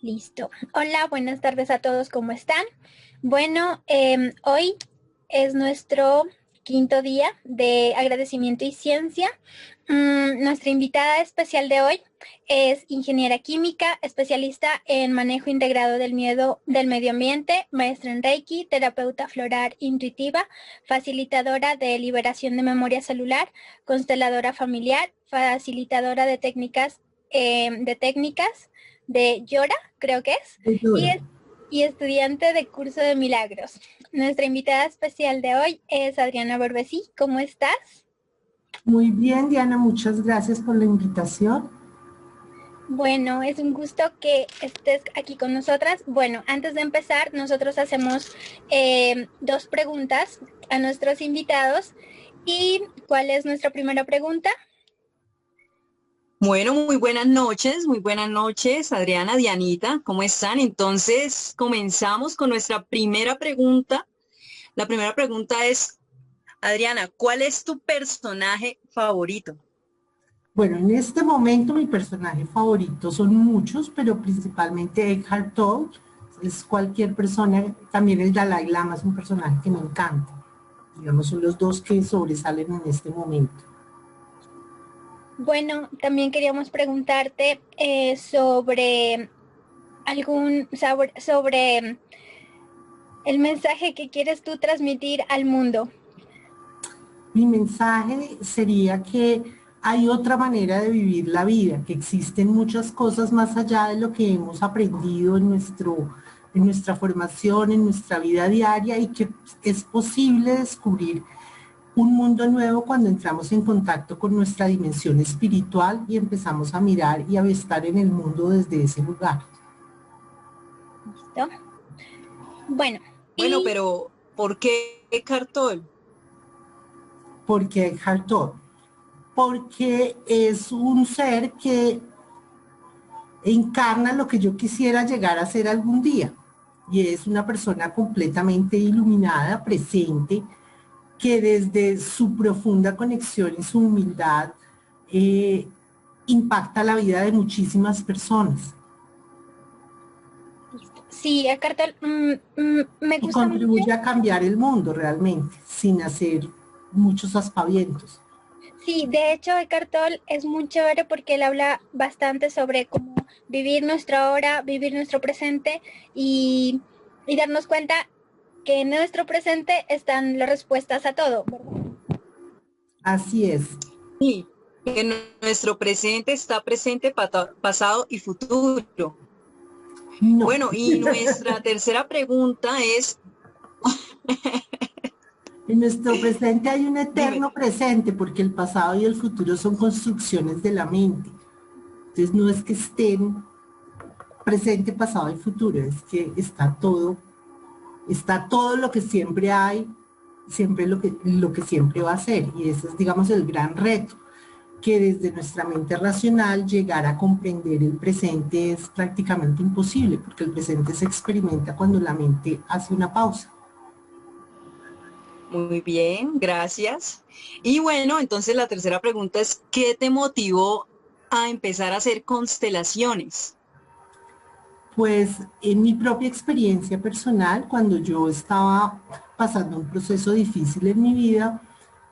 Listo. Hola, buenas tardes a todos, ¿cómo están? Bueno, hoy es nuestro quinto día de agradecimiento y ciencia. Nuestra invitada especial de hoy es ingeniera química, especialista en manejo integrado del medio ambiente, maestra en Reiki, terapeuta floral intuitiva, facilitadora de liberación de memoria celular, consteladora familiar, facilitadora de técnicas de Yora, creo que es, y, Dora. es, y estudiante de curso de milagros. Nuestra invitada especial de hoy es Adriana Borbesí. ¿Cómo estás? Muy bien, Diana, muchas gracias por la invitación. Bueno, es un gusto que estés aquí con nosotras. Bueno, antes de empezar, nosotros hacemos dos preguntas a nuestros invitados. ¿Y cuál es nuestra primera pregunta? Bueno, muy buenas noches, Adriana, Dianita, ¿cómo están? Entonces, comenzamos con nuestra primera pregunta. La primera pregunta es, Adriana, ¿cuál es tu personaje favorito? Bueno, en este momento mi personaje favorito son muchos, pero principalmente Eckhart Tolle. Es cualquier persona, también el Dalai Lama es un personaje que me encanta. Digamos, son los dos que sobresalen en este momento. Bueno, también queríamos preguntarte sobre el mensaje que quieres tú transmitir al mundo. Mi mensaje sería que hay otra manera de vivir la vida, que existen muchas cosas más allá de lo que hemos aprendido en nuestra formación, en nuestra vida diaria, y que es posible descubrir un mundo nuevo cuando entramos en contacto con nuestra dimensión espiritual y empezamos a mirar y a estar en el mundo desde ese lugar. ¿Listo? Bueno, Bueno, y pero ¿por qué Cartol? ¿Por qué Eckhart Tolle? Porque es un ser que encarna lo que yo quisiera llegar a ser algún día. Y es una persona completamente iluminada, presente, que desde su profunda conexión y su humildad eh, impacta la vida de muchísimas personas listo. Sí, el cartel me y gusta mucho. contribuye a cambiar el mundo realmente, sin hacer muchos aspavientos. Sí, de hecho, Eckhart Tolle es muy chévere porque él habla bastante sobre cómo vivir nuestra hora, vivir nuestro presente y, y darnos cuenta que en nuestro presente están las respuestas a todo, ¿verdad? Así es. Sí, que nuestro presente está presente, pasado y futuro. No. Bueno, y nuestra tercera pregunta es, En nuestro presente hay un dime, eterno presente porque el pasado y el futuro son construcciones de la mente. Entonces no es que estén presente, pasado y futuro, es que está todo lo que siempre hay, siempre lo que siempre va a ser. Y ese es, digamos, el gran reto, que desde nuestra mente racional llegar a comprender el presente es prácticamente imposible, porque el presente se experimenta cuando la mente hace una pausa. muy bien, gracias. Y bueno, entonces la tercera pregunta es, ¿qué te motivó a empezar a hacer constelaciones? Pues en mi propia experiencia personal, cuando yo estaba pasando un proceso difícil en mi vida,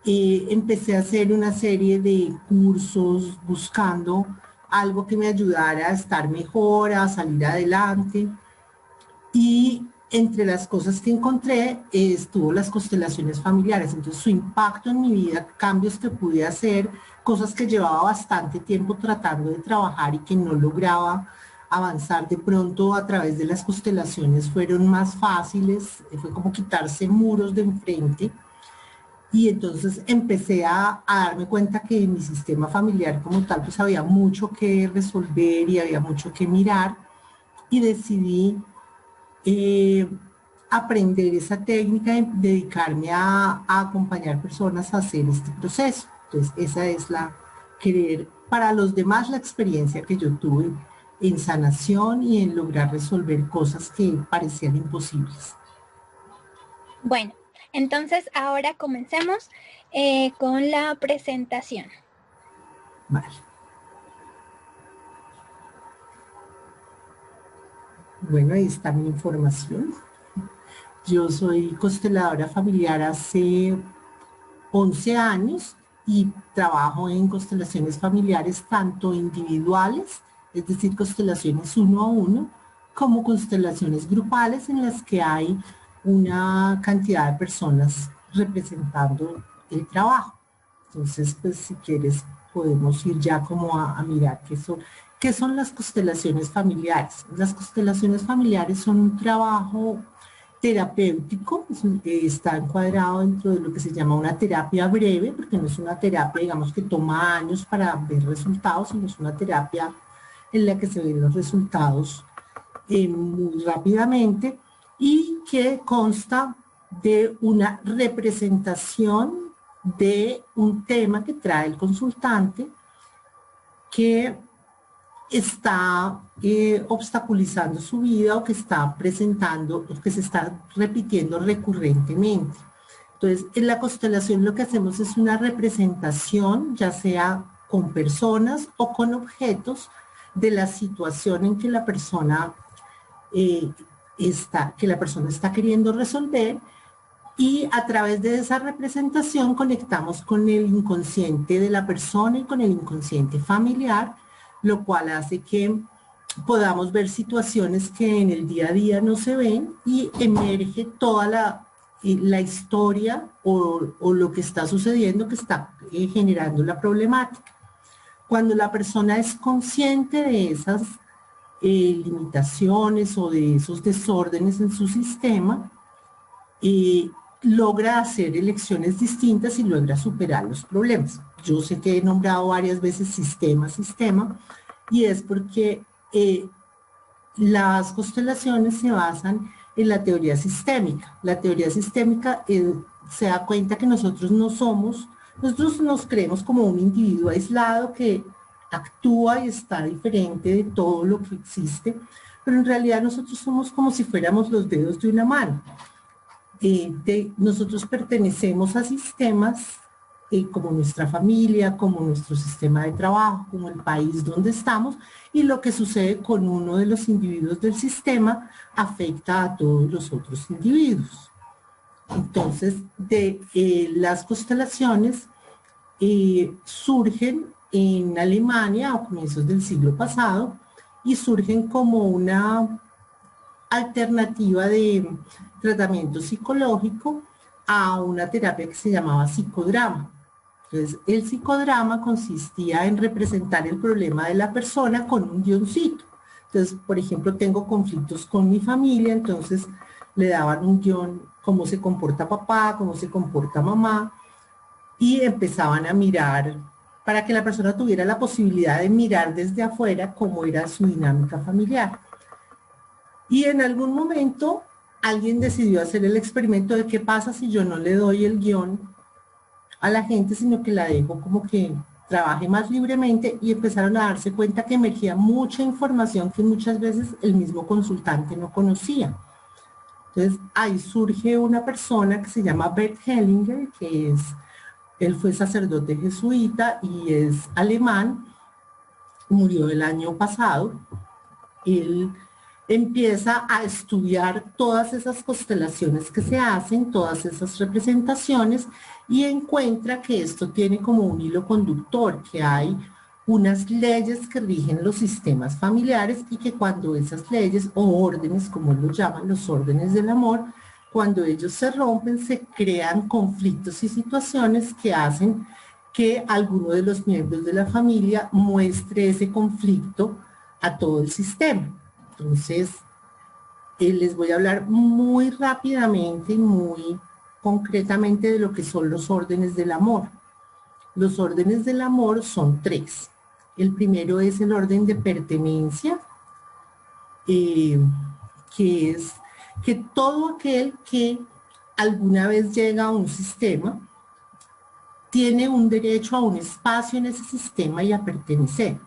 empecé a hacer una serie de cursos buscando algo que me ayudara a estar mejor, a salir adelante. Y entre las cosas que encontré estuvo las constelaciones familiares. Entonces su impacto en mi vida, cambios que pude hacer, cosas que llevaba bastante tiempo tratando de trabajar y que no lograba avanzar de pronto a través de las constelaciones fueron más fáciles, fue como quitarse muros de enfrente. Y entonces empecé a darme cuenta que en mi sistema familiar como tal pues había mucho que resolver y había mucho que mirar y decidí eh, aprender esa técnica y dedicarme a acompañar personas a hacer este proceso. Entonces, esa es querer para los demás la experiencia que yo tuve en sanación y en lograr resolver cosas que parecían imposibles. Bueno, entonces ahora comencemos con la presentación. Vale. Bueno, ahí está mi información. Yo soy consteladora familiar hace 11 años y trabajo en constelaciones familiares tanto individuales, es decir, constelaciones uno a uno, como constelaciones grupales en las que hay una cantidad de personas representando el trabajo. Entonces, pues si quieres, podemos ir ya como a mirar qué son las constelaciones familiares. Las constelaciones familiares son un trabajo terapéutico, está encuadrado dentro de lo que se llama una terapia breve, porque no es una terapia, digamos, que toma años para ver resultados, sino es una terapia en la que se ven los resultados muy rápidamente y que consta de una representación de un tema que trae el consultante que está obstaculizando su vida o que está presentando, o que se está repitiendo recurrentemente. Entonces, en la constelación lo que hacemos es una representación, ya sea con personas o con objetos, de la situación en que la persona está queriendo resolver, y a través de esa representación conectamos con el inconsciente de la persona y con el inconsciente familiar, lo cual hace que podamos ver situaciones que en el día a día no se ven y emerge toda la historia o lo que está sucediendo que está generando la problemática. Cuando la persona es consciente de esas limitaciones o de esos desórdenes en su sistema, logra hacer elecciones distintas y logra superar los problemas. Yo sé que he nombrado varias veces sistema, y es porque las constelaciones se basan en la teoría sistémica. La teoría sistémica se da cuenta que nosotros nos creemos como un individuo aislado que actúa y está diferente de todo lo que existe, pero en realidad nosotros somos como si fuéramos los dedos de una mano. Nosotros pertenecemos a sistemas como nuestra familia, como nuestro sistema de trabajo, como el país donde estamos, y lo que sucede con uno de los individuos del sistema afecta a todos los otros individuos. Entonces, las constelaciones surgen en Alemania a comienzos del siglo pasado y surgen como una alternativa de tratamiento psicológico a una terapia que se llamaba psicodrama. Entonces, el psicodrama consistía en representar el problema de la persona con un guioncito. Entonces, por ejemplo, tengo conflictos con mi familia, entonces le daban un guión, cómo se comporta papá, cómo se comporta mamá, y empezaban a mirar para que la persona tuviera la posibilidad de mirar desde afuera cómo era su dinámica familiar. Y en algún momento alguien decidió hacer el experimento de qué pasa si yo no le doy el guión a la gente, sino que la dejo como que trabaje más libremente, y empezaron a darse cuenta que emergía mucha información que muchas veces el mismo consultante no conocía. Entonces ahí surge una persona que se llama Bert Hellinger, él fue sacerdote jesuita y es alemán, murió el año pasado. Él empieza a estudiar todas esas constelaciones que se hacen, todas esas representaciones, y encuentra que esto tiene como un hilo conductor, que hay unas leyes que rigen los sistemas familiares y que cuando esas leyes o órdenes, como él los llama, los órdenes del amor, cuando ellos se rompen, se crean conflictos y situaciones que hacen que alguno de los miembros de la familia muestre ese conflicto a todo el sistema. Entonces, les voy a hablar muy rápidamente y muy concretamente de lo que son los órdenes del amor. Los órdenes del amor son 3. El primero es el orden de pertenencia, que es que todo aquel que alguna vez llega a un sistema tiene un derecho a un espacio en ese sistema y a pertenecer.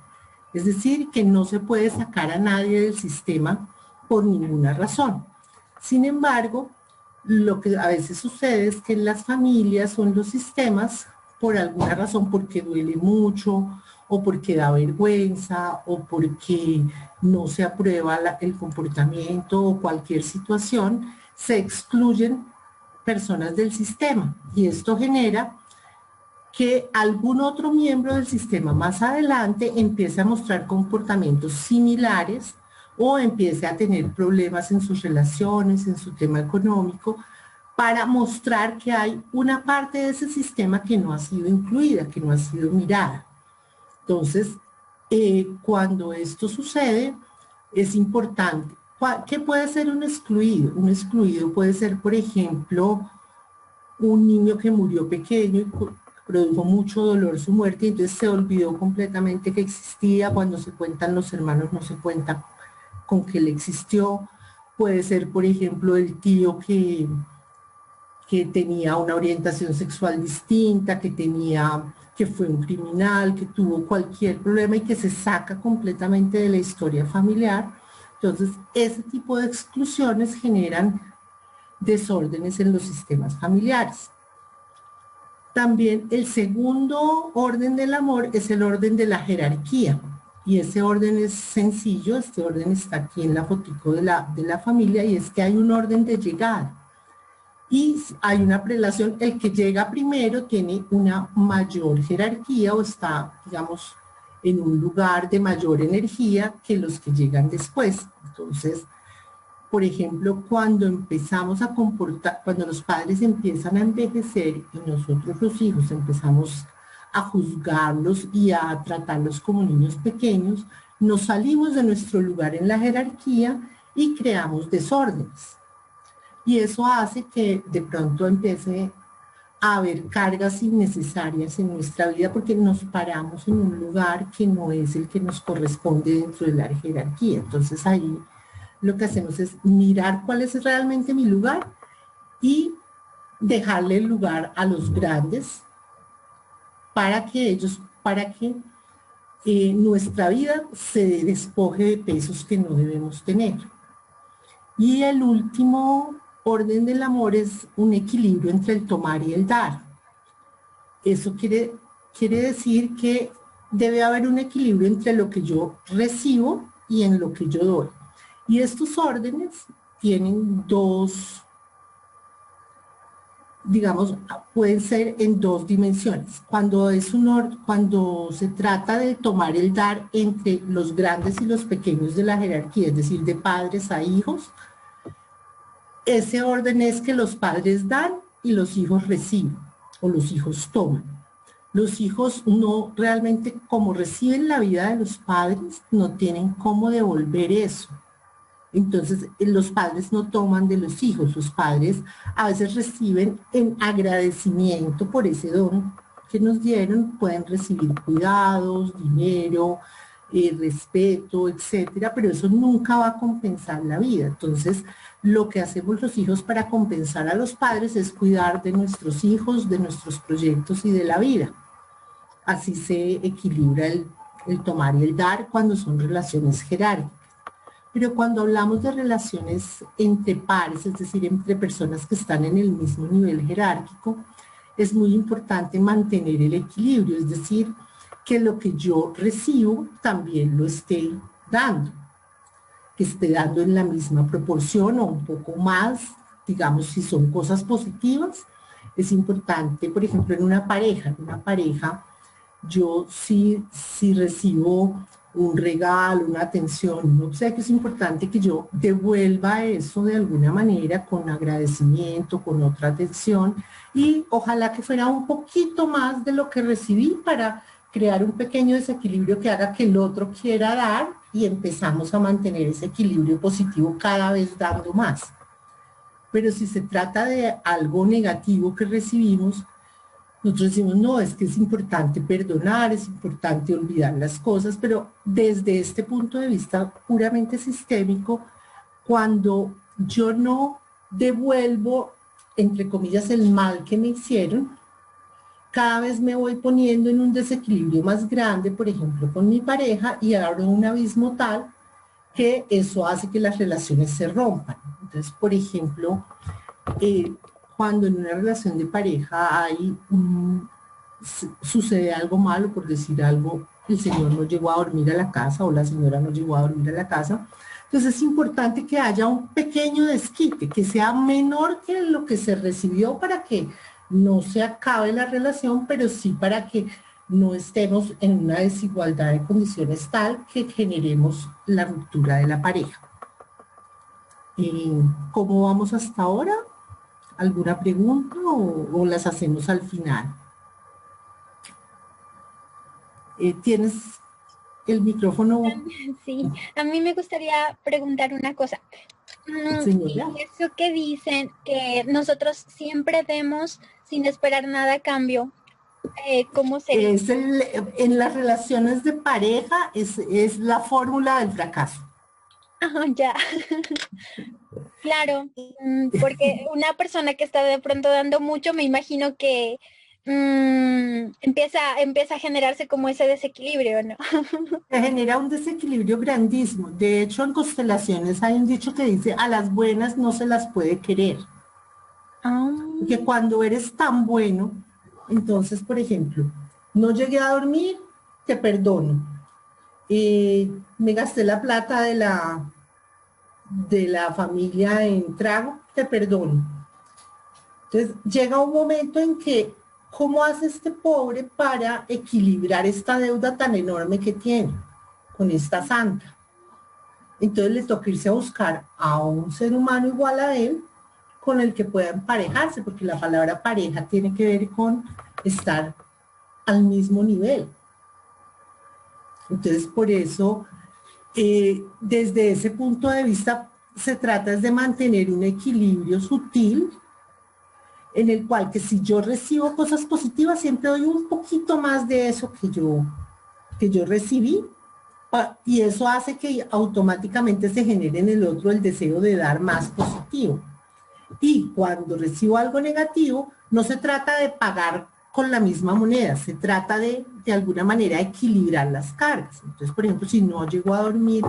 Es decir, que no se puede sacar a nadie del sistema por ninguna razón. Sin embargo, lo que a veces sucede es que en las familias o en los sistemas, por alguna razón, porque duele mucho o porque da vergüenza, o porque no se aprueba el comportamiento o cualquier situación, se excluyen personas del sistema. Y esto genera que algún otro miembro del sistema más adelante empiece a mostrar comportamientos similares o empiece a tener problemas en sus relaciones, en su tema económico, para mostrar que hay una parte de ese sistema que no ha sido incluida, que no ha sido mirada. Entonces, cuando esto sucede, es importante. ¿Qué puede ser un excluido? Un excluido puede ser, por ejemplo, un niño que murió pequeño y produjo mucho dolor su muerte, y entonces se olvidó completamente que existía. Cuando se cuentan los hermanos no se cuenta con que él existió. Puede ser, por ejemplo, el tío que tenía una orientación sexual distinta, que fue un criminal, que tuvo cualquier problema y que se saca completamente de la historia familiar. Entonces, ese tipo de exclusiones generan desórdenes en los sistemas familiares. También el segundo orden del amor es el orden de la jerarquía. Y ese orden es sencillo, este orden está aquí en la fotico de la familia, y es que hay un orden de llegada. Y hay una prelación, el que llega primero tiene una mayor jerarquía o está, digamos, en un lugar de mayor energía que los que llegan después. Entonces, por ejemplo, cuando empezamos a comportar, cuando los padres empiezan a envejecer y nosotros los hijos empezamos a juzgarlos y a tratarlos como niños pequeños, nos salimos de nuestro lugar en la jerarquía y creamos desórdenes. Y eso hace que de pronto empiece a haber cargas innecesarias en nuestra vida porque nos paramos en un lugar que no es el que nos corresponde dentro de la jerarquía. Entonces ahí lo que hacemos es mirar cuál es realmente mi lugar y dejarle el lugar a los grandes para que nuestra vida se despoje de pesos que no debemos tener. Y el último orden del amor es un equilibrio entre el tomar y el dar. Eso quiere decir que debe haber un equilibrio entre lo que yo recibo y en lo que yo doy. Y estos órdenes tienen pueden ser en dos dimensiones. Cuando se trata de tomar el dar entre los grandes y los pequeños de la jerarquía, es decir, de padres a hijos, ese orden es que los padres dan y los hijos reciben o los hijos toman. Los hijos no realmente, como reciben la vida de los padres, no tienen cómo devolver eso. Entonces, los padres no toman de los hijos. Los padres a veces reciben en agradecimiento por ese don que nos dieron, pueden recibir cuidados, dinero, respeto, etcétera, pero eso nunca va a compensar la vida. Entonces, lo que hacemos los hijos para compensar a los padres es cuidar de nuestros hijos, de nuestros proyectos y de la vida. Así se equilibra el tomar y el dar cuando son relaciones jerárquicas. Pero cuando hablamos de relaciones entre pares, es decir, entre personas que están en el mismo nivel jerárquico, es muy importante mantener el equilibrio, es decir, que lo que yo recibo también lo esté dando, que esté dando en la misma proporción o un poco más, digamos, si son cosas positivas. Es importante, por ejemplo, en una pareja, yo si recibo un regalo, una atención, un obsequio, es importante que yo devuelva eso de alguna manera con agradecimiento, con otra atención, y ojalá que fuera un poquito más de lo que recibí para crear un pequeño desequilibrio que haga que el otro quiera dar y empezamos a mantener ese equilibrio positivo cada vez dando más. Pero si se trata de algo negativo que recibimos, nosotros decimos, no, es que es importante perdonar, es importante olvidar las cosas, pero desde este punto de vista puramente sistémico, cuando yo no devuelvo, entre comillas, el mal que me hicieron, cada vez me voy poniendo en un desequilibrio más grande, por ejemplo, con mi pareja, y abro un abismo tal que eso hace que las relaciones se rompan. Entonces, por ejemplo, cuando en una relación de pareja sucede algo malo, por decir algo, el señor no llegó a dormir a la casa o la señora no llegó a dormir a la casa. Entonces es importante que haya un pequeño desquite, que sea menor que lo que se recibió para que no se acabe la relación, pero sí para que no estemos en una desigualdad de condiciones tal que generemos la ruptura de la pareja. ¿Cómo vamos hasta ahora? ¿Alguna pregunta o las hacemos al final? ¿Tienes el micrófono? Sí, a mí me gustaría preguntar una cosa. Señora. Eso que dicen que nosotros siempre demos sin esperar nada a cambio, ¿cómo sería? En las relaciones de pareja es la fórmula del fracaso. Ya. Claro, porque una persona que está de pronto dando mucho, me imagino que empieza a generarse como ese desequilibrio, ¿no? Se genera un desequilibrio grandísimo. De hecho, en constelaciones hay un dicho que dice, a las buenas no se las puede querer. Porque cuando eres tan bueno, entonces, por ejemplo, no llegué a dormir, te perdono. Me gasté la plata de la familia en trago, te perdono. Entonces, llega un momento en que, ¿cómo hace este pobre para equilibrar esta deuda tan enorme que tiene con esta santa? Entonces le toca irse a buscar a un ser humano igual a él con el que pueda emparejarse, porque la palabra pareja tiene que ver con estar al mismo nivel. Entonces, por eso, desde ese punto de vista, se trata de mantener un equilibrio sutil en el cual que si yo recibo cosas positivas, siempre doy un poquito más de eso que yo recibí, y eso hace que automáticamente se genere en el otro el deseo de dar más positivo. Y cuando recibo algo negativo, no se trata de pagar con la misma moneda, se trata de alguna manera equilibrar las cargas. Entonces, por ejemplo, si no llegó a dormir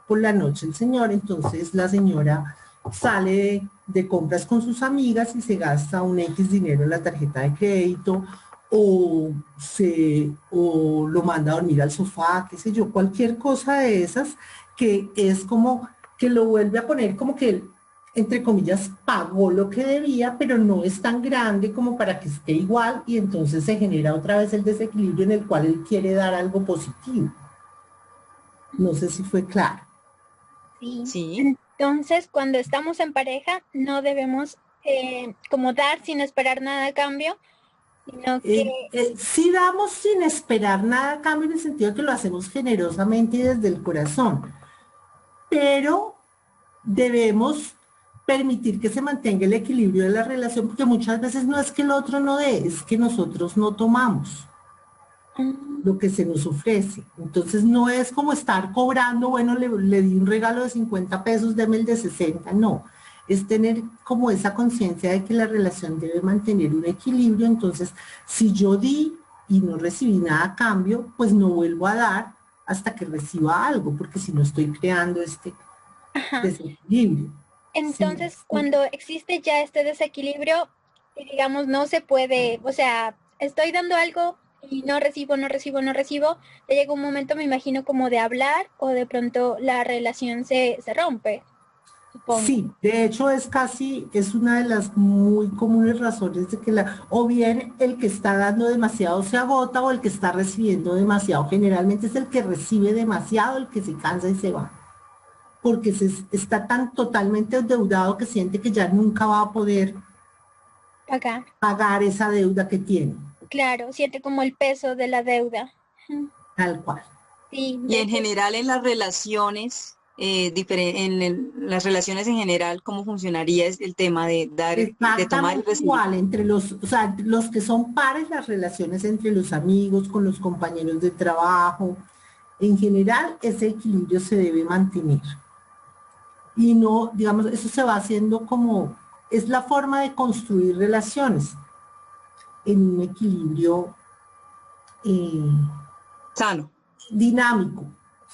por la noche el señor, entonces la señora sale de compras con sus amigas y se gasta un X dinero en la tarjeta de crédito, o lo manda a dormir al sofá, qué sé yo, cualquier cosa de esas que es como que lo vuelve a poner como que él, entre comillas, pagó lo que debía, pero no es tan grande como para que esté igual, y entonces se genera otra vez el desequilibrio en el cual él quiere dar algo positivo. No sé si fue claro. Sí. Entonces, cuando estamos en pareja, no debemos como dar sin esperar nada a cambio, sino que... sí damos sin esperar nada a cambio, en el sentido de que lo hacemos generosamente y desde el corazón, pero debemos permitir que se mantenga el equilibrio de la relación, porque muchas veces no es que el otro no dé, es que nosotros no tomamos lo que se nos ofrece. Entonces no es como estar cobrando, bueno, le di un regalo de 50 pesos, deme el de 60, no. Es tener como esa conciencia de que la relación debe mantener un equilibrio. Entonces, si yo di y no recibí nada a cambio, pues no vuelvo a dar hasta que reciba algo, porque si no estoy creando este desequilibrio. Entonces, cuando existe ya este desequilibrio, digamos, no se puede, o sea, estoy dando algo y no recibo, te llega un momento, me imagino, como de hablar, o de pronto la relación se rompe, supongo. Sí, de hecho es una de las muy comunes razones de que o bien el que está dando demasiado se agota, o el que está recibiendo demasiado. Generalmente es el que recibe demasiado el que se cansa y se va, porque está tan totalmente endeudado que siente que ya nunca va a poder pagar esa deuda que tiene. Claro, siente como el peso de la deuda. Tal cual. Sí, y en general en las relaciones, las relaciones en general, ¿cómo funcionaría el tema de dar, de tomar y recibir? Igual, entre los que son pares, las relaciones entre los amigos, con los compañeros de trabajo, en general ese equilibrio se debe mantener. Y no, digamos, eso se va haciendo como, es la forma de construir relaciones en un equilibrio sano, dinámico.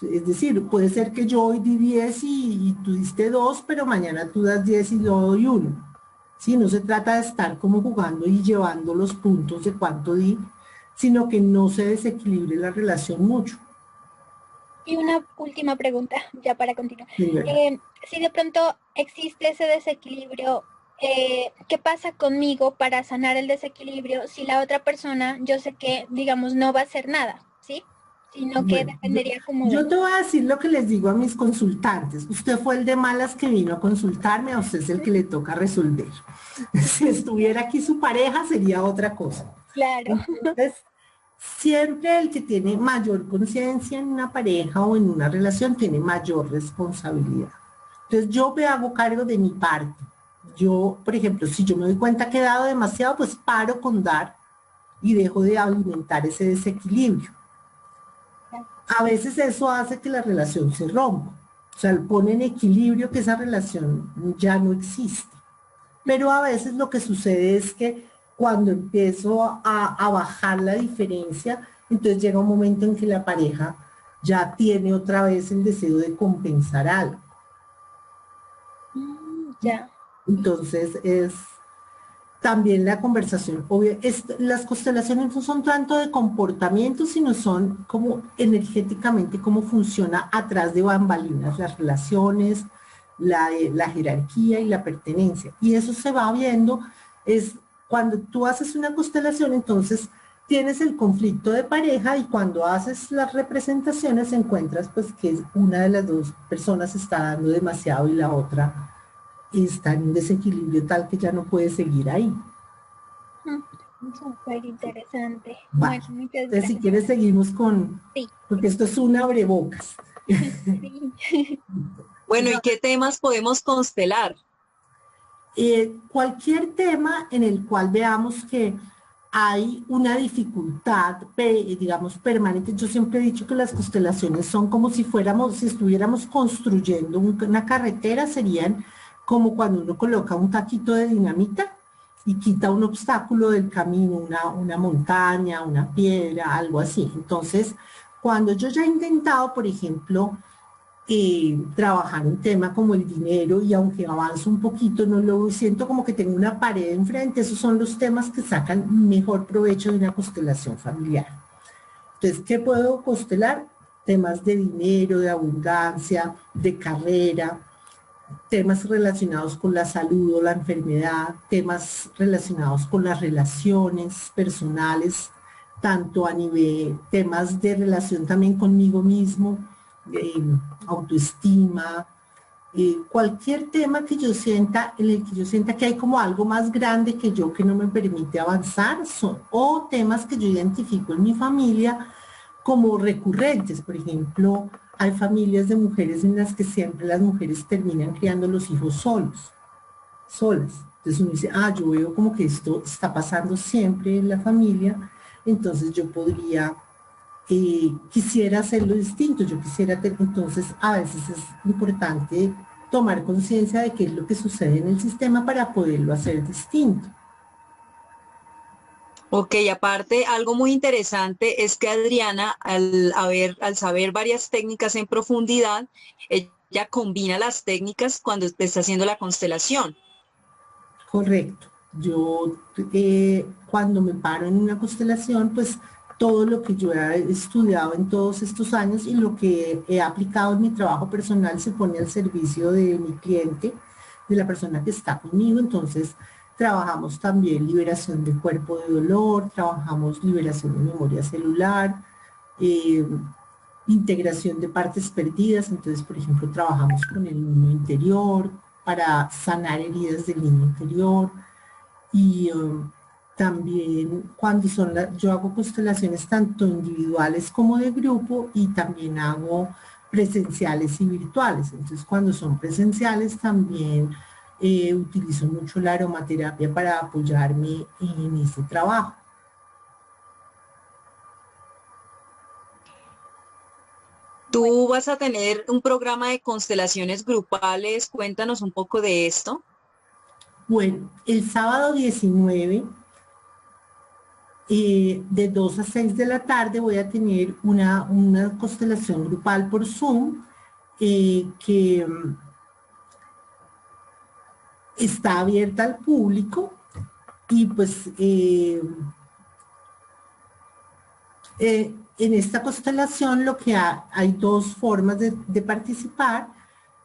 Es decir, puede ser que yo hoy di 10 y tú diste 2, pero mañana tú das 10 y yo doy 1. ¿Sí? No se trata de estar como jugando y llevando los puntos de cuánto di, sino que no se desequilibre la relación mucho. Y una última pregunta, ya para continuar. Señora. Si de pronto existe ese desequilibrio, ¿qué pasa conmigo para sanar el desequilibrio si la otra persona, yo sé que, digamos, no va a hacer nada, ¿sí? Sino que Bueno, dependería como yo de... te voy a decir lo que les digo a mis consultantes. Usted fue el de malas que vino a consultarme, a usted es el que le toca resolver. Si estuviera aquí su pareja sería otra cosa. Claro. Entonces, siempre el que tiene mayor conciencia en una pareja o en una relación tiene mayor responsabilidad. Entonces yo me hago cargo de mi parte. Yo, por ejemplo, si yo me doy cuenta que he dado demasiado, pues paro con dar y dejo de alimentar ese desequilibrio. A veces eso hace que la relación se rompa. O sea, pone en equilibrio que esa relación ya no existe. Pero a veces lo que sucede es que cuando empiezo a bajar la diferencia, entonces llega un momento en que la pareja ya tiene otra vez el deseo de compensar algo. Ya. Entonces es también la conversación. Obvio, las constelaciones no son tanto de comportamiento, sino son como energéticamente cómo funciona atrás de bambalinas las relaciones, la jerarquía y la pertenencia. Y eso se va viendo, es cuando tú haces una constelación, entonces tienes el conflicto de pareja y cuando haces las representaciones encuentras pues que una de las dos personas está dando demasiado y la otra está en un desequilibrio tal que ya no puede seguir ahí. Súper interesante. Vale. Bueno, muchas Entonces, si gracias. quieres, seguimos con, Sí, porque esto es un abrebocas. sí. Bueno, ¿y qué temas podemos constelar? Cualquier tema en el cual veamos que hay una dificultad, digamos, permanente. Yo siempre he dicho que las constelaciones son como si fuéramos, si estuviéramos construyendo una carretera, serían como cuando uno coloca un taquito de dinamita y quita un obstáculo del camino, una montaña, una piedra, algo así. Entonces, cuando yo ya he intentado, por ejemplo, trabajar un tema como el dinero y aunque avanzo un poquito, no lo siento como que tengo una pared enfrente, esos son los temas que sacan mejor provecho de una constelación familiar. Entonces, ¿qué puedo constelar? Temas de dinero, de abundancia, de carrera, temas relacionados con la salud o la enfermedad, temas relacionados con las relaciones personales, tanto a nivel, temas de relación también conmigo mismo, eh, autoestima, cualquier tema que yo sienta, en el que yo sienta que hay como algo más grande que yo que no me permite avanzar, o temas que yo identifico en mi familia como recurrentes. Por ejemplo, hay familias de mujeres en las que siempre las mujeres terminan criando los hijos solas. Entonces uno dice, yo veo como que esto está pasando siempre en la familia, entonces yo podría, quisiera hacerlo distinto, yo quisiera tener, entonces a veces es importante tomar conciencia de qué es lo que sucede en el sistema para poderlo hacer distinto. Ok, aparte, algo muy interesante es que Adriana, al saber varias técnicas en profundidad, ella combina las técnicas cuando te está haciendo la constelación. Correcto. Yo cuando me paro en una constelación, pues todo lo que yo he estudiado en todos estos años y lo que he aplicado en mi trabajo personal se pone al servicio de mi cliente, de la persona que está conmigo. Entonces, trabajamos también liberación de cuerpo de dolor, trabajamos liberación de memoria celular, eh, integración de partes perdidas. Entonces, por ejemplo, trabajamos con el niño interior para sanar heridas del niño interior y también cuando yo hago constelaciones tanto individuales como de grupo y también hago presenciales y virtuales. Entonces, cuando son presenciales también utilizo mucho la aromaterapia para apoyarme en ese trabajo. Tú vas a tener un programa de constelaciones grupales, cuéntanos un poco de esto. Bueno, el sábado 19 de 2 a 6 de la tarde voy a tener una constelación grupal por Zoom que está abierta al público y pues En esta constelación hay dos formas de participar.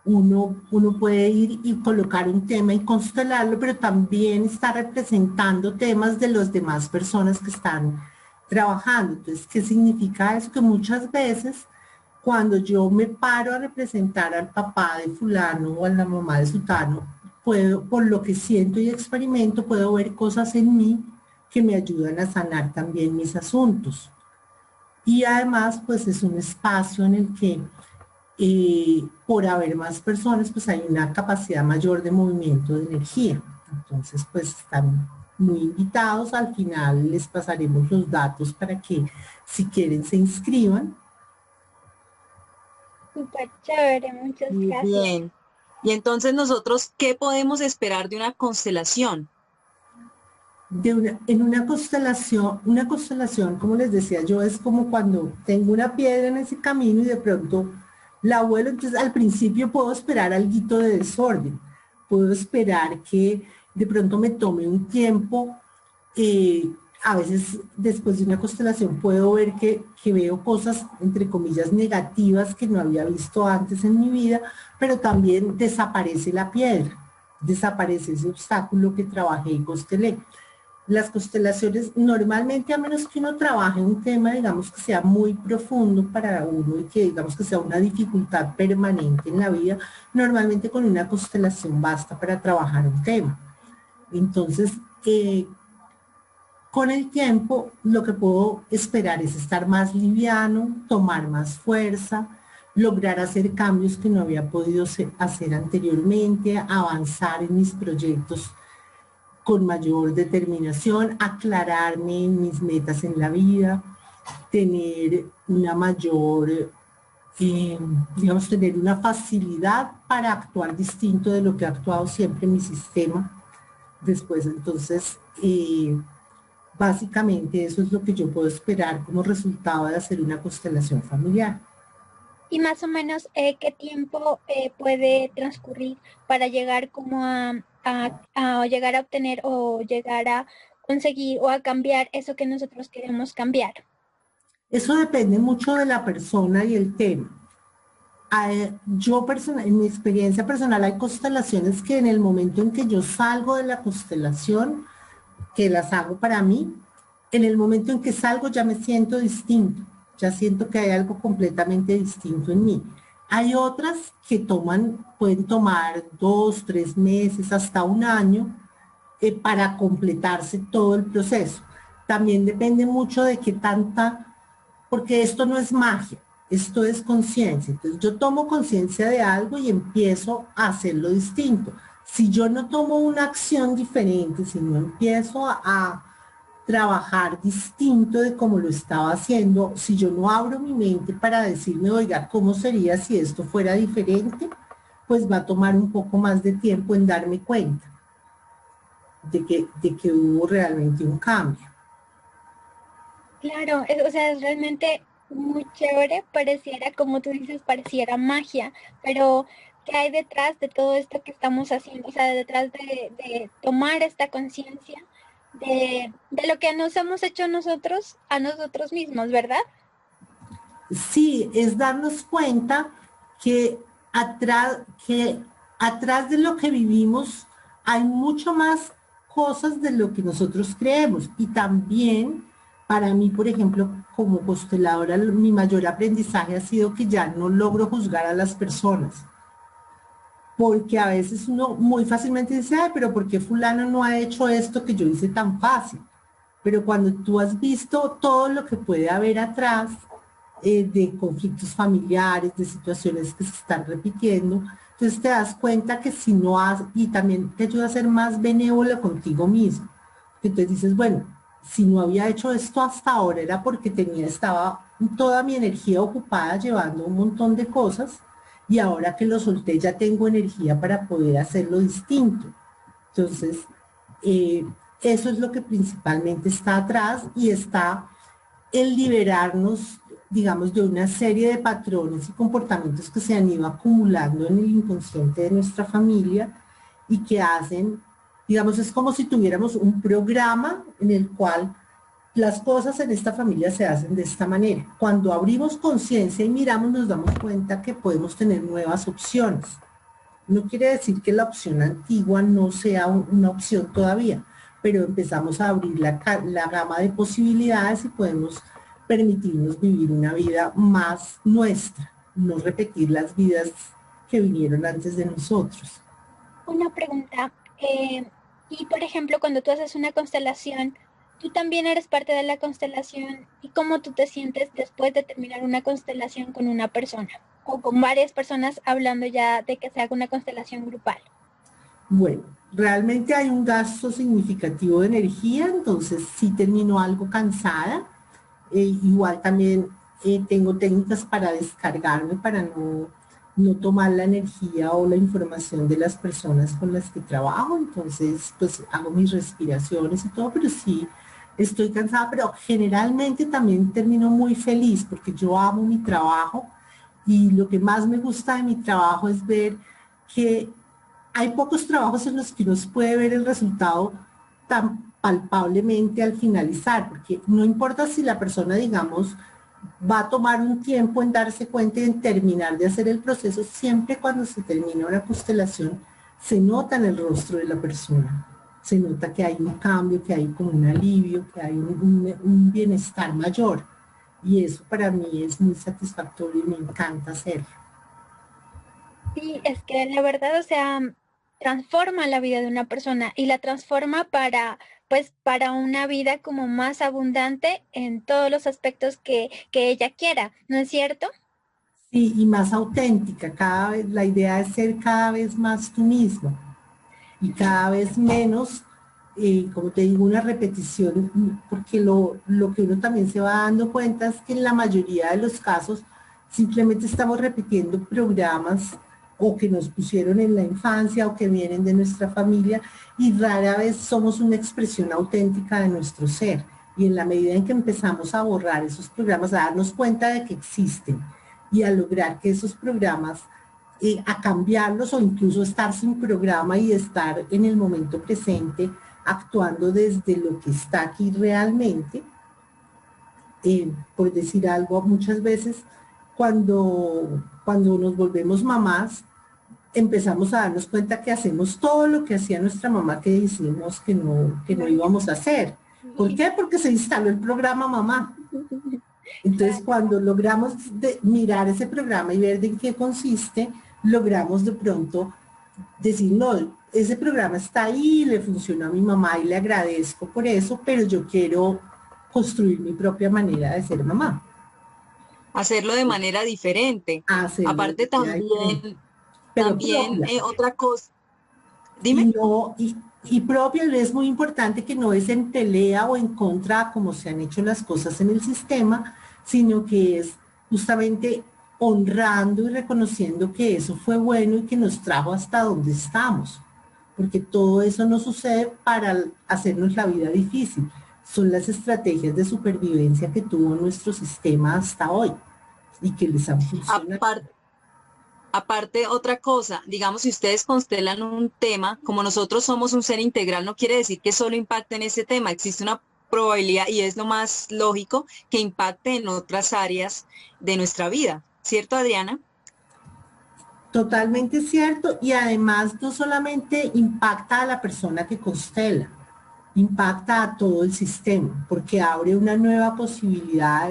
Uno puede ir y colocar un tema y constelarlo, pero también está representando temas de las demás personas que están trabajando. Entonces, ¿qué significa eso? Que muchas veces cuando yo me paro a representar al papá de fulano o a la mamá de sutano, puedo, por lo que siento y experimento, puedo ver cosas en mí que me ayudan a sanar también mis asuntos. Y además, pues es un espacio en el que por haber más personas, pues hay una capacidad mayor de movimiento de energía. Entonces, pues están muy invitados. Al final les pasaremos los datos para que, si quieren, se inscriban. Súper chévere, muchas Muy gracias. bien. Y entonces nosotros, ¿qué podemos esperar de una constelación? En una constelación, como les decía yo, es como cuando tengo una piedra en ese camino y de pronto la vuelo. Entonces al principio puedo esperar algo de desorden, puedo esperar que de pronto me tome un tiempo. A veces después de una constelación puedo ver que veo cosas, entre comillas, negativas que no había visto antes en mi vida, pero también desaparece la piedra, desaparece ese obstáculo que trabajé y constelé. Las constelaciones, normalmente, a menos que uno trabaje un tema, digamos, que sea muy profundo para uno y que, digamos, que sea una dificultad permanente en la vida, normalmente con una constelación basta para trabajar un tema. Entonces, con el tiempo, lo que puedo esperar es estar más liviano, tomar más fuerza, lograr hacer cambios que no había podido hacer anteriormente, avanzar en mis proyectos con mayor determinación, aclararme en mis metas en la vida, tener una mayor, digamos, tener una facilidad para actuar distinto de lo que ha actuado siempre mi sistema. Después, entonces, básicamente eso es lo que yo puedo esperar como resultado de hacer una constelación familiar. Y más o menos, ¿qué tiempo puede transcurrir para llegar como a llegar a obtener o llegar a conseguir o a cambiar eso que nosotros queremos cambiar? Eso depende mucho de la persona y el tema. En mi experiencia personal, hay constelaciones que en el momento en que yo salgo de la constelación, que las hago para mí, en el momento en que salgo ya me siento distinto, ya siento que hay algo completamente distinto en mí. Hay otras que pueden tomar 2, 3 meses, hasta un año, para completarse todo el proceso. También depende mucho de qué tanta, porque esto no es magia, esto es conciencia. Entonces yo tomo conciencia de algo y empiezo a hacerlo distinto. Si yo no tomo una acción diferente, si no empiezo a trabajar distinto de como lo estaba haciendo, si yo no abro mi mente para decirme, oiga, ¿cómo sería si esto fuera diferente? Pues va a tomar un poco más de tiempo en darme cuenta de que hubo realmente un cambio. Claro, o sea, es realmente muy chévere, pareciera, como tú dices, pareciera magia, pero ¿qué hay detrás de todo esto que estamos haciendo? O sea, detrás de tomar esta conciencia de lo que nos hemos hecho nosotros a nosotros mismos, ¿verdad? Sí, es darnos cuenta que atrás de lo que vivimos hay mucho más cosas de lo que nosotros creemos. Y también, para mí, por ejemplo, como consteladora, mi mayor aprendizaje ha sido que ya no logro juzgar a las personas. Porque a veces uno muy fácilmente dice, ay, pero ¿por qué fulano no ha hecho esto que yo hice tan fácil? Pero cuando tú has visto todo lo que puede haber atrás, de conflictos familiares, de situaciones que se están repitiendo, entonces te das cuenta que si no has, y también te ayuda a ser más benévola contigo mismo. Entonces dices, bueno, si no había hecho esto hasta ahora era porque estaba toda mi energía ocupada llevando un montón de cosas, y ahora que lo solté ya tengo energía para poder hacerlo distinto. Entonces, eh, eso es lo que principalmente está atrás, y está el liberarnos, digamos, de una serie de patrones y comportamientos que se han ido acumulando en el inconsciente de nuestra familia y que hacen, digamos, es como si tuviéramos un programa en el cual las cosas en esta familia se hacen de esta manera. Cuando abrimos conciencia y miramos, nos damos cuenta que podemos tener nuevas opciones. No quiere decir que la opción antigua no sea una opción todavía, pero empezamos a abrir la gama de posibilidades y podemos permitirnos vivir una vida más nuestra, no repetir las vidas que vinieron antes de nosotros. Una pregunta. Y por ejemplo, cuando tú haces una constelación, tú también eres parte de la constelación. ¿Y cómo tú te sientes después de terminar una constelación con una persona? O con varias personas hablando ya de que se haga una constelación grupal. Bueno, realmente hay un gasto significativo de energía, entonces sí termino algo cansada. Igual también tengo técnicas para descargarme, para no tomar la energía o la información de las personas con las que trabajo. Entonces, pues hago mis respiraciones y todo, pero sí estoy cansada, pero generalmente también termino muy feliz porque yo amo mi trabajo y lo que más me gusta de mi trabajo es ver que hay pocos trabajos en los que uno puede ver el resultado tan palpablemente al finalizar, porque no importa si la persona, digamos, va a tomar un tiempo en darse cuenta y en terminar de hacer el proceso, siempre cuando se termina una constelación, se nota en el rostro de la persona, se nota que hay un cambio, que hay como un alivio, que hay un bienestar mayor. Y eso para mí es muy satisfactorio y me encanta hacerlo. Sí, es que la verdad, o sea, transforma la vida de una persona y la transforma para, pues, para una vida como más abundante en todos los aspectos que ella quiera, ¿no es cierto? Sí, y más auténtica, cada vez, la idea es ser cada vez más tú mismo y cada vez menos, como te digo, una repetición, porque lo que uno también se va dando cuenta es que en la mayoría de los casos simplemente estamos repitiendo programas o que nos pusieron en la infancia o que vienen de nuestra familia y rara vez somos una expresión auténtica de nuestro ser. Y en la medida en que empezamos a borrar esos programas, a darnos cuenta de que existen y a lograr que esos programas a cambiarlos o incluso estar sin programa y estar en el momento presente actuando desde lo que está aquí realmente. Por decir algo, muchas veces cuando nos volvemos mamás, empezamos a darnos cuenta que hacemos todo lo que hacía nuestra mamá que decimos que no íbamos a hacer. ¿Por qué? Porque se instaló el programa mamá. Entonces, cuando logramos mirar ese programa y ver de en qué consiste, logramos de pronto decir, no, ese programa está ahí, le funcionó a mi mamá y le agradezco por eso, pero yo quiero construir mi propia manera de ser mamá. Hacerlo de manera diferente. Hacerlo Aparte de manera diferente, también, pero propia. otra cosa, Y dime. no, y propia es muy importante que no es en pelea o en contra como se han hecho las cosas en el sistema, sino que es justamente honrando y reconociendo que eso fue bueno y que nos trajo hasta donde estamos, porque todo eso no sucede para hacernos la vida difícil, son las estrategias de supervivencia que tuvo nuestro sistema hasta hoy y que les han funcionado. Aparte, otra cosa, digamos, si ustedes constelan un tema, como nosotros somos un ser integral, no quiere decir que solo impacte en ese tema, existe una probabilidad y es lo más lógico que impacte en otras áreas de nuestra vida, ¿cierto, Adriana? Totalmente cierto, y además no solamente impacta a la persona que constela, impacta a todo el sistema, porque abre una nueva posibilidad.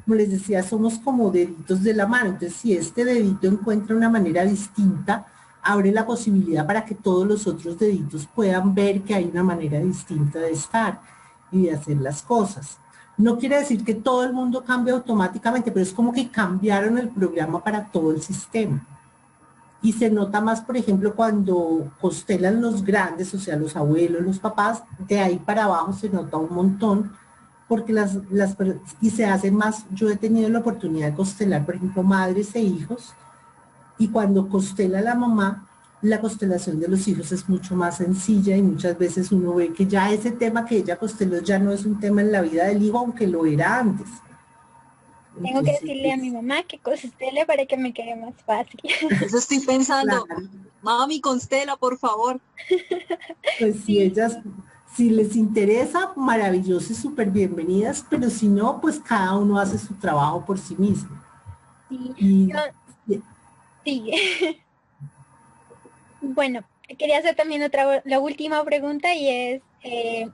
Como les decía, somos como deditos de la mano, entonces si este dedito encuentra una manera distinta, abre la posibilidad para que todos los otros deditos puedan ver que hay una manera distinta de estar y de hacer las cosas. No quiere decir que todo el mundo cambie automáticamente, pero es como que cambiaron el programa para todo el sistema. Y se nota más, por ejemplo, cuando constelan los grandes, o sea, los abuelos, los papás, de ahí para abajo se nota un montón, porque y se hace más, yo he tenido la oportunidad de constelar, por ejemplo, madres e hijos, y cuando constela la mamá, la constelación de los hijos es mucho más sencilla y muchas veces uno ve que ya ese tema que ella consteló ya no es un tema en la vida del hijo, aunque lo era antes. Tengo que Entonces, decirle a mi mamá que constele para que me quede más fácil. Eso estoy pensando. claro. Mami, constela, por favor. Pues si Sí, ellas, sí. Si les interesa, maravilloso y súper bienvenidas, pero si no, pues cada uno hace su trabajo por sí mismo. Sí, Y sí. Bueno, quería hacer también la última pregunta y es,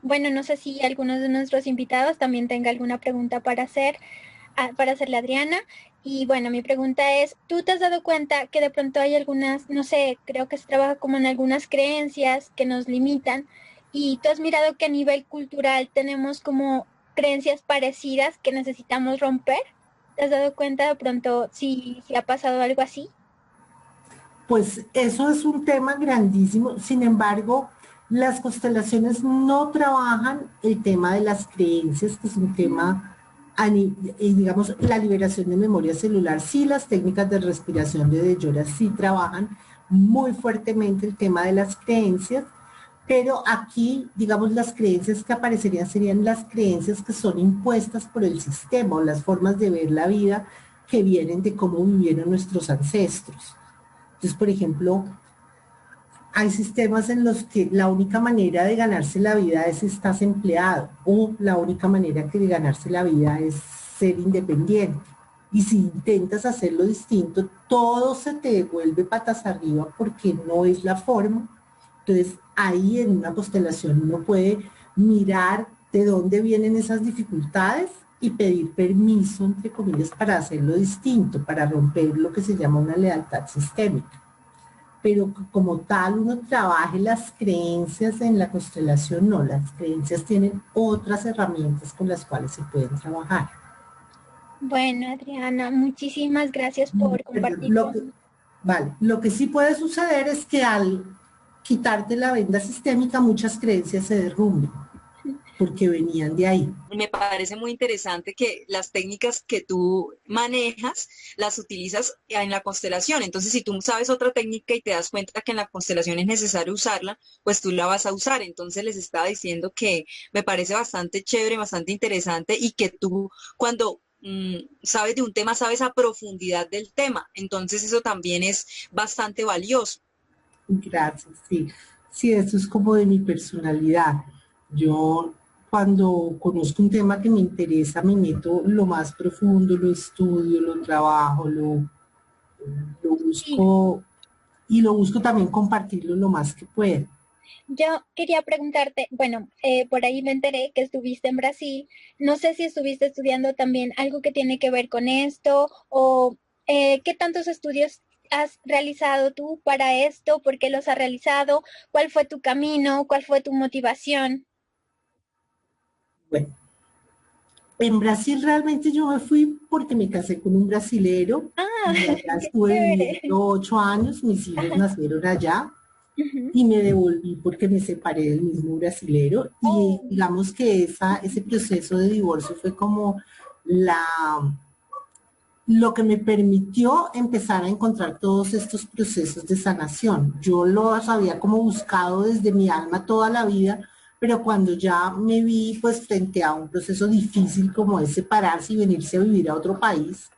bueno, no sé si algunos de nuestros invitados también tenga alguna pregunta para hacer, para hacerle a Adriana. Y bueno, mi pregunta es, ¿tú te has dado cuenta que de pronto hay algunas, no sé, creo que se trabaja como en algunas creencias que nos limitan? Y tú has mirado que a nivel cultural tenemos como creencias parecidas que necesitamos romper. ¿Te has dado cuenta de pronto si ha pasado algo así? pues eso es un tema grandísimo. Sin embargo, las constelaciones no trabajan el tema de las creencias, que es un tema, digamos, la liberación de memoria celular. Sí, las técnicas de respiración de Deyora sí trabajan muy fuertemente el tema de las creencias, pero aquí, digamos, las creencias que aparecerían serían las creencias que son impuestas por el sistema o las formas de ver la vida que vienen de cómo vivieron nuestros ancestros. Entonces, por ejemplo, hay sistemas en los que la única manera de ganarse la vida es si estás empleado o la única manera de ganarse la vida es ser independiente. Y si intentas hacerlo distinto, todo se te devuelve patas arriba porque no es la forma. Entonces, ahí en una constelación uno puede mirar de dónde vienen esas dificultades y pedir permiso, entre comillas, para hacerlo distinto, para romper lo que se llama una lealtad sistémica. Pero como tal uno trabaje las creencias en la constelación, no, las creencias tienen otras herramientas con las cuales se pueden trabajar. Bueno, Adriana, muchísimas gracias por compartir Lo que, con... vale, lo que sí puede suceder es que al quitarte la venda sistémica muchas creencias se derrumben porque venían de ahí. Me parece muy interesante que las técnicas que tú manejas las utilizas en la constelación. Entonces, si tú sabes otra técnica y te das cuenta que en la constelación es necesario usarla, pues tú la vas a usar. Entonces, les estaba diciendo que me parece bastante chévere, bastante interesante y que tú cuando sabes de un tema, sabes a profundidad del tema. Entonces, eso también es bastante valioso. Gracias, sí. Sí, eso es como de mi personalidad. Yo cuando conozco un tema que me interesa, me meto lo más profundo, lo estudio, lo trabajo, lo Sí, busco y lo busco también compartirlo lo más que pueda. yo quería preguntarte, bueno, por ahí me enteré que estuviste en Brasil. No sé si estuviste estudiando también algo que tiene que ver con esto o qué tantos estudios has realizado tú para esto, por qué los has realizado, cuál fue tu camino, cuál fue tu motivación. Bueno, en Brasil realmente yo me fui porque me casé con un brasilero Ah, y allá qué estuve viviendo chévere. 8 años, mis hijos nacieron allá Ujú. y me devolví porque me separé del mismo brasilero y Oh, digamos que ese proceso de divorcio fue como la, lo que me permitió empezar a encontrar todos estos procesos de sanación. Yo los había como buscado desde mi alma toda la vida, pero cuando ya me vi pues frente a un proceso difícil como es separarse y venirse a vivir a otro país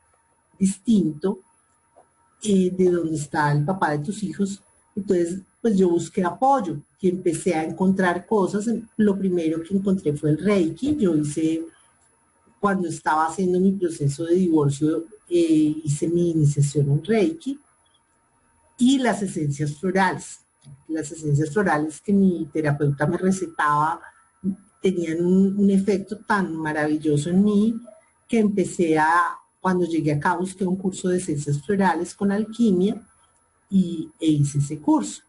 distinto, de donde está el papá de tus hijos, entonces pues yo busqué apoyo y empecé a encontrar cosas. Lo primero que encontré fue el Reiki. Yo hice cuando estaba haciendo mi proceso de divorcio, hice mi iniciación en Reiki y las esencias florales. Las esencias florales que mi terapeuta me recetaba tenían un efecto tan maravilloso en mí que cuando llegué acá, busqué un curso de esencias florales con alquimia e hice ese curso.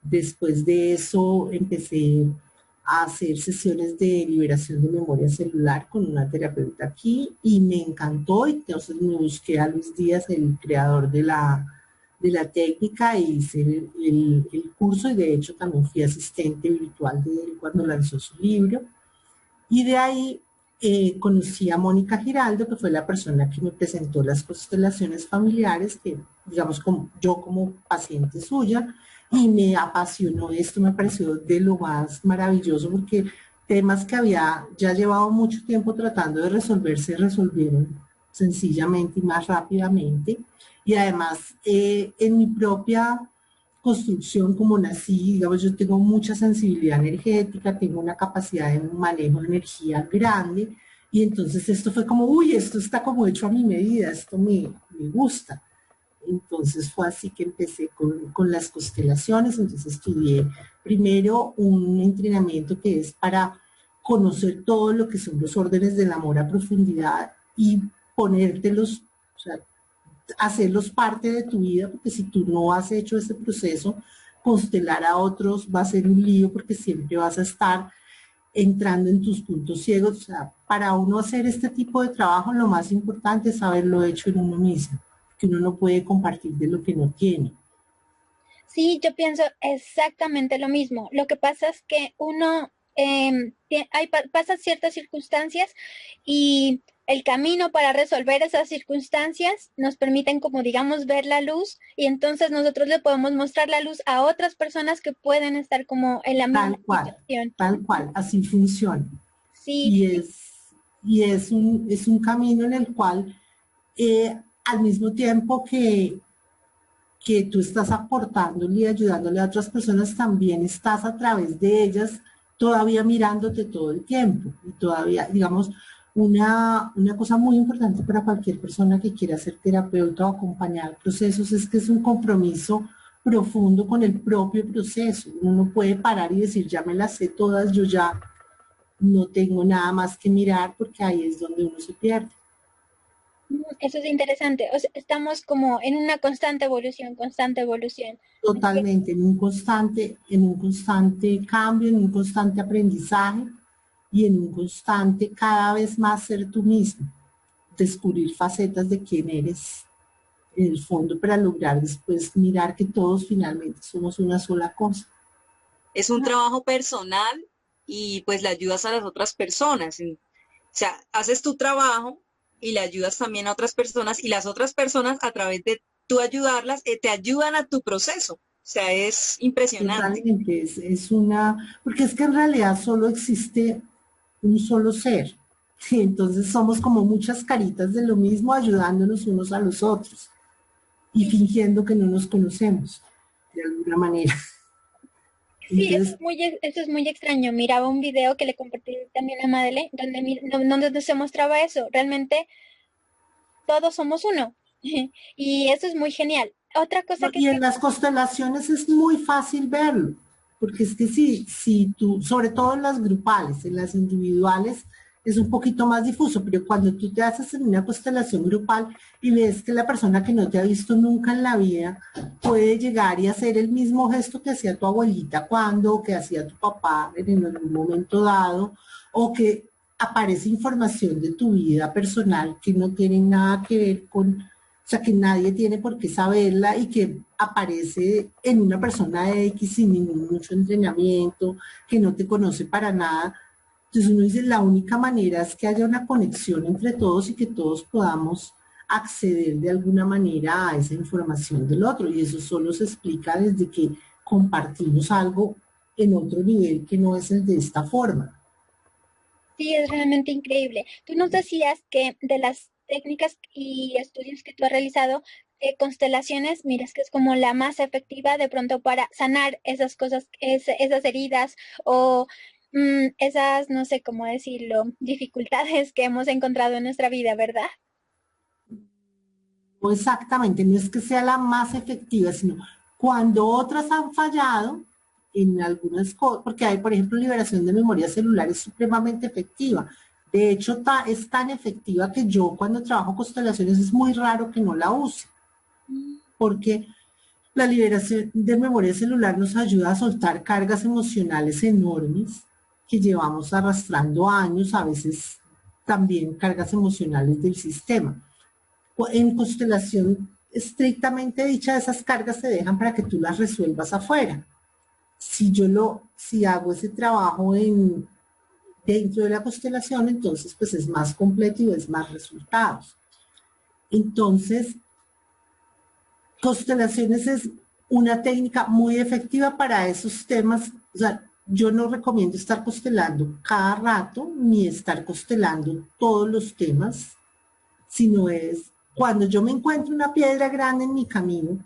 Después de eso empecé a hacer sesiones de liberación de memoria celular con una terapeuta aquí y me encantó y entonces me busqué a Luis Díaz, el creador de la técnica, e hice el curso y de hecho también fui asistente virtual de él cuando lanzó su libro. Y de ahí conocí a Mónica Giraldo, que fue la persona que me presentó las constelaciones familiares, que digamos yo como paciente suya, y me apasionó esto, me pareció de lo más maravilloso, porque temas que había ya llevado mucho tiempo tratando de resolver se resolvieron sencillamente y más rápidamente. Y además, en mi propia construcción, como nací, digamos, yo tengo mucha sensibilidad energética, tengo una capacidad de manejo de energía grande, y entonces esto fue como, uy, esto está como hecho a mi medida, esto me gusta. Entonces fue así que empecé con las constelaciones. Entonces estudié primero un entrenamiento que es para conocer todo lo que son los órdenes del amor a profundidad y ponértelos, o sea, hacerlos parte de tu vida, porque si tú no has hecho ese proceso, constelar a otros va a ser un lío, porque siempre vas a estar entrando en tus puntos ciegos. O sea, para uno hacer este tipo de trabajo, lo más importante es haberlo hecho en uno mismo, que uno no puede compartir de lo que no tiene. Sí, yo pienso exactamente lo mismo. Lo que pasa es que uno pasa ciertas circunstancias y el camino para resolver esas circunstancias nos permiten, como digamos, ver la luz y entonces nosotros le podemos mostrar la luz a otras personas que pueden estar como en la misma situación. Tal cual, así funciona. Sí, Y es un camino en el cual, al mismo tiempo que tú estás aportándole y ayudándole a otras personas, también estás a través de ellas todavía mirándote todo el tiempo. Y todavía, digamos, una cosa muy importante para cualquier persona que quiera ser terapeuta o acompañar procesos es que es un compromiso profundo con el propio proceso. Uno no puede parar y decir, ya me las sé todas, yo ya no tengo nada más que mirar, porque ahí es donde uno se pierde. eso es interesante. O sea, estamos como en una constante evolución, constante evolución. Totalmente, en un constante cambio, en un constante aprendizaje y en un constante cada vez más ser tú mismo, descubrir facetas de quién eres en el fondo para lograr después mirar que todos finalmente somos una sola cosa. Es un trabajo personal y pues le ayudas a las otras personas. O sea, haces tu trabajo y le ayudas también a otras personas y las otras personas a través de tú ayudarlas, te ayudan a tu proceso. O sea, es impresionante. Totalmente, porque es que en realidad solo existe un solo ser. Sí, entonces somos como muchas caritas de lo mismo ayudándonos unos a los otros y fingiendo que no nos conocemos de alguna manera. Sí, eso Entonces, es eso es muy extraño. Miraba un video que le compartí también a Madeleine, donde se mostraba eso. Realmente todos somos uno. Y eso es muy genial. Otra cosa que y en las constelaciones es muy fácil verlo, porque es que si tú, sobre todo en las grupales, en las individuales, es un poquito más difuso, pero cuando tú te haces en una constelación grupal y ves que la persona que no te ha visto nunca en la vida puede llegar y hacer el mismo gesto que hacía tu abuelita o que hacía tu papá en algún momento dado, o que aparece información de tu vida personal que no tiene nada que ver con, o sea, que nadie tiene por qué saberla y que aparece en una persona X sin ningún mucho entrenamiento, que no te conoce para nada. Entonces uno dice, la única manera es que haya una conexión entre todos y que todos podamos acceder de alguna manera a esa información del otro. Y eso solo se explica desde que compartimos algo en otro nivel que no es el de esta forma. sí es realmente increíble. Tú nos decías que de las técnicas y estudios que tú has realizado, constelaciones, miras que es como la más efectiva de pronto para sanar esas cosas, esas heridas o esas, no sé cómo decirlo, dificultades que hemos encontrado en nuestra vida, ¿verdad? No exactamente, no es que sea la más efectiva, sino cuando otras han fallado en algunas cosas, porque hay, por ejemplo, liberación de memoria celular es supremamente efectiva. De hecho, es tan efectiva que yo cuando trabajo constelaciones es muy raro que no la use, Mm, porque la liberación de memoria celular nos ayuda a soltar cargas emocionales enormes que llevamos arrastrando años, a veces también cargas emocionales del sistema. En constelación estrictamente dicha, esas cargas se dejan para que tú las resuelvas afuera. Si hago ese trabajo dentro de la constelación, entonces pues es más completo y ves más resultados. Entonces, constelaciones es una técnica muy efectiva para esos temas. O sea, yo no recomiendo estar constelando cada rato ni estar constelando todos los temas, sino es cuando yo me encuentro una piedra grande en mi camino,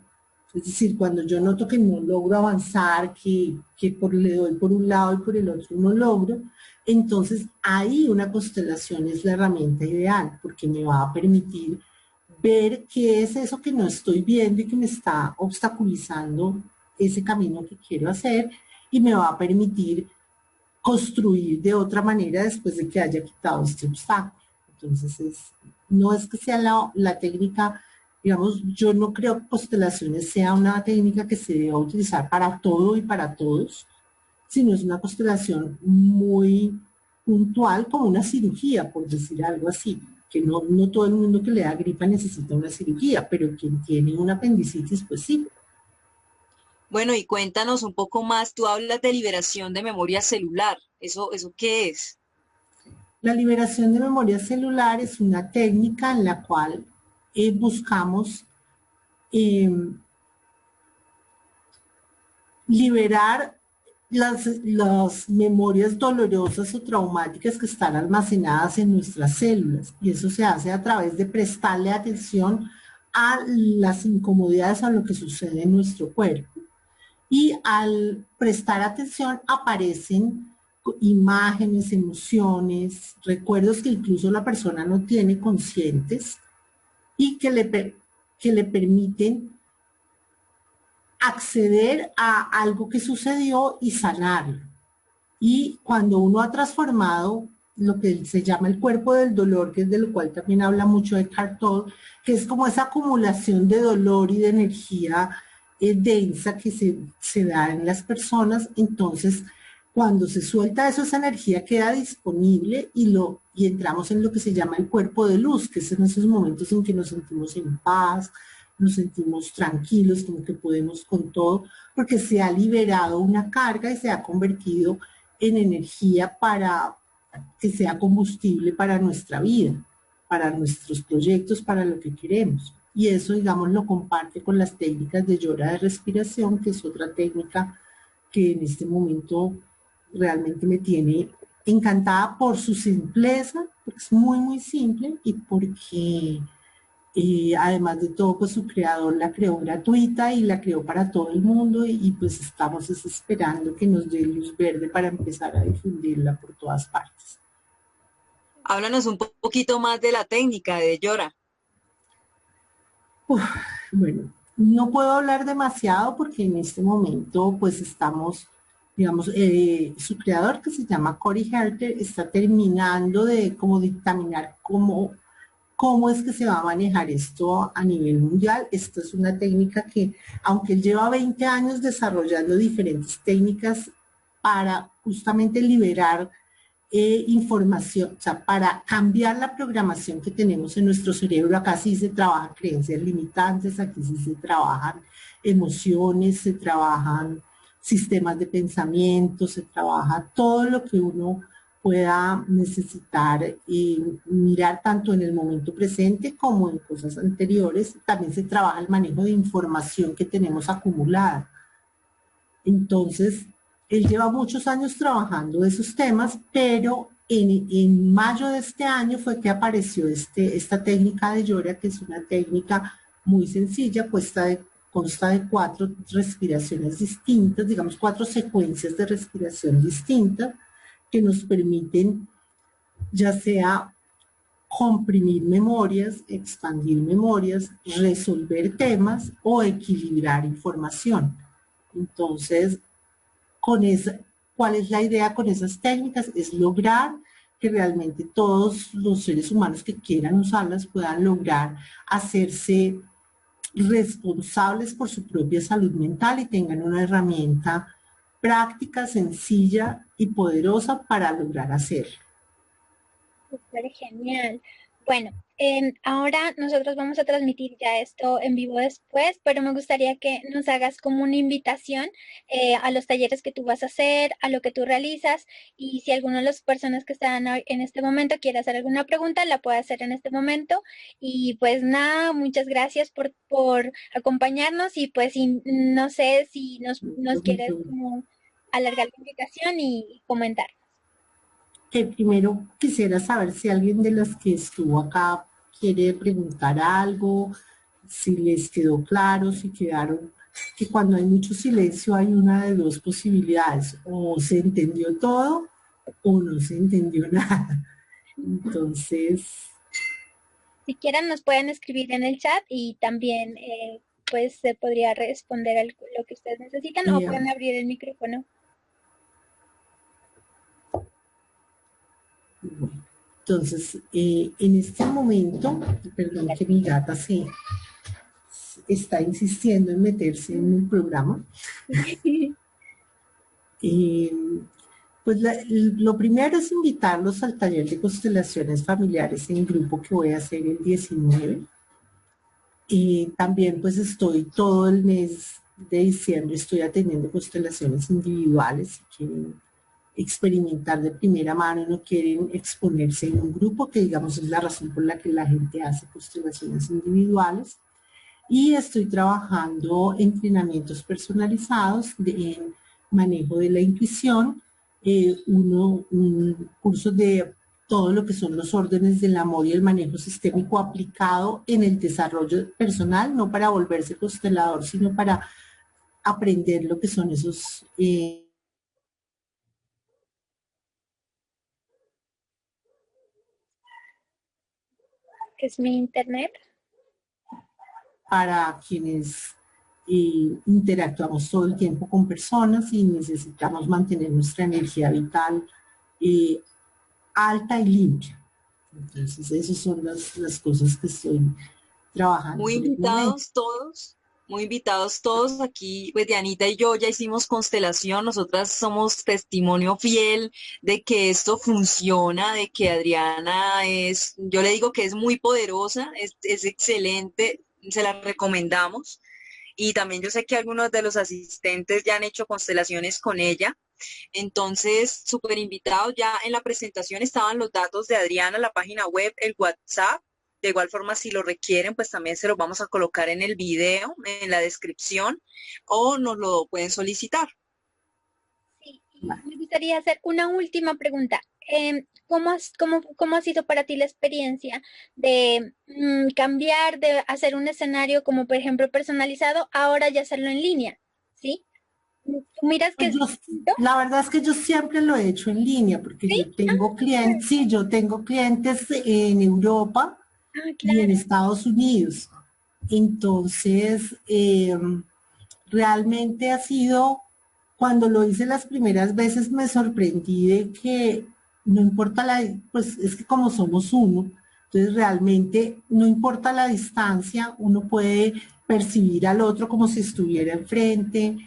Es decir, cuando yo noto que no logro avanzar, le doy por un lado y por el otro no logro, entonces ahí una constelación es la herramienta ideal, porque me va a permitir ver qué es eso que no estoy viendo y que me está obstaculizando ese camino que quiero hacer, y me va a permitir construir de otra manera después de que haya quitado este obstáculo. Entonces, no es que sea la técnica, digamos, yo no creo que constelaciones sea una técnica que se deba utilizar para todo y para todos, sino es una constelación muy puntual, como una cirugía, por decir algo así, que no todo el mundo que le da gripa necesita una cirugía, pero quien tiene una apendicitis, pues sí. Bueno, y cuéntanos un poco más, tú hablas de liberación de memoria celular, ¿eso qué es? La liberación de memoria celular es una técnica en la cual buscamos eh, liberar las memorias dolorosas o traumáticas que están almacenadas en nuestras células. Y eso se hace a través de prestarle atención a las incomodidades, a lo que sucede en nuestro cuerpo. Y al prestar atención aparecen imágenes, emociones, recuerdos que incluso la persona no tiene conscientes y que le permiten acceder a algo que sucedió y sanarlo. Y cuando uno ha transformado lo que se llama el cuerpo del dolor, que es de lo cual también habla mucho Eckhart Tolle, que es como esa acumulación de dolor y de energía densa que se da en las personas, entonces cuando se suelta eso, esa energía queda disponible y entramos en lo que se llama el cuerpo de luz, que es en esos momentos en que nos sentimos en paz, nos sentimos tranquilos, como que podemos con todo, porque se ha liberado una carga y se ha convertido en energía para que sea combustible para nuestra vida, para nuestros proyectos, para lo que queremos. Y eso, digamos, lo comparte con las técnicas de yoga de respiración, que es otra técnica que en este momento realmente me tiene encantada por su simpleza, porque es muy, muy simple y porque además de todo, pues su creador la creó gratuita y la creó para todo el mundo y pues estamos esperando que nos dé luz verde para empezar a difundirla por todas partes. Háblanos un poquito más de la técnica de Yora. Uf, bueno, no puedo hablar demasiado porque en este momento pues estamos, digamos, su creador que se llama Corey Herter está terminando de como dictaminar cómo es que se va a manejar esto a nivel mundial. Esta es una técnica que, aunque él lleva 20 años desarrollando diferentes técnicas para justamente liberar información, o sea, para cambiar la programación que tenemos en nuestro cerebro, acá sí se trabajan creencias limitantes, aquí sí se trabajan emociones, se trabajan sistemas de pensamiento, se trabaja todo lo que uno pueda necesitar y mirar tanto en el momento presente como en cosas anteriores. También se trabaja el manejo de información que tenemos acumulada. Entonces, él lleva muchos años trabajando esos temas, pero en mayo de este año fue que apareció esta técnica de Yoga, que es una técnica muy sencilla, consta de 4 respiraciones distintas, digamos 4 secuencias de respiración distintas, que nos permiten ya sea comprimir memorias, expandir memorias, resolver temas o equilibrar información. Entonces, ¿cuál es la idea con esas técnicas? Es lograr que realmente todos los seres humanos que quieran usarlas puedan lograr hacerse responsables por su propia salud mental y tengan una herramienta práctica, sencilla y poderosa para lograr hacerlo. Súper genial. Bueno, ahora nosotros vamos a transmitir ya esto en vivo después, pero me gustaría que nos hagas como una invitación a los talleres que tú vas a hacer, a lo que tú realizas, y si alguna de las personas que están en este momento quiere hacer alguna pregunta, la puede hacer en este momento. Y pues nada, muchas gracias por acompañarnos y pues no sé si nos quieres como alargar la invitación y comentar. Primero quisiera saber si alguien de las que estuvo acá quiere preguntar algo, si les quedó claro, si quedaron que cuando hay mucho silencio hay una de dos posibilidades, o se entendió todo o no se entendió nada. Entonces, Si quieren nos pueden escribir en el chat y también pues se podría responder a lo que ustedes necesitan o eh, pueden abrir el micrófono. bueno, entonces en este momento, perdón que mi gata se está insistiendo en meterse en el programa. Eh, pues lo primero es invitarlos al taller de constelaciones familiares en grupo que voy a hacer el 19. También pues estoy todo el mes de diciembre, estoy atendiendo constelaciones individuales. Si quieren experimentar de primera mano y no quieren exponerse en un grupo, que digamos es la razón por la que la gente hace constelaciones individuales. Y estoy trabajando entrenamientos personalizados en manejo de la intuición, un curso de todo lo que son los órdenes del amor y el manejo sistémico aplicado en el desarrollo personal, no para volverse constelador, sino para aprender lo que son esos Es mi internet. para quienes interactuamos todo el tiempo con personas y necesitamos mantener nuestra energía vital alta y limpia. Entonces, esas son las cosas que estoy trabajando Muy por el momento. invitados todos, muy invitados todos. Aquí, pues Dianita y yo ya hicimos constelación. Nosotras somos testimonio fiel de que esto funciona, de que Adriana es, yo le digo que es muy poderosa, es excelente, se la recomendamos. Y también yo sé que algunos de los asistentes ya han hecho constelaciones con ella. Entonces, súper invitados. Ya en la presentación estaban los datos de Adriana, la página web, el WhatsApp. De igual forma, si lo requieren, pues también se los vamos a colocar en el video, en la descripción, o nos lo pueden solicitar. Sí, y me gustaría hacer una última pregunta. ¿Cómo ha sido para ti la experiencia de cambiar, de hacer un escenario como por ejemplo personalizado, ahora ya hacerlo en línea? ¿Sí? ¿Tú miras que Pues es distinto? la verdad es que yo siempre lo he hecho en línea, porque ¿Sí? yo tengo clientes, sí, yo tengo clientes en Europa Ah, y en claro. Estados Unidos. Entonces, realmente ha sido, cuando lo hice las primeras veces me sorprendí de que no importa pues es que como somos uno, entonces realmente no importa la distancia, uno puede percibir al otro como si estuviera enfrente,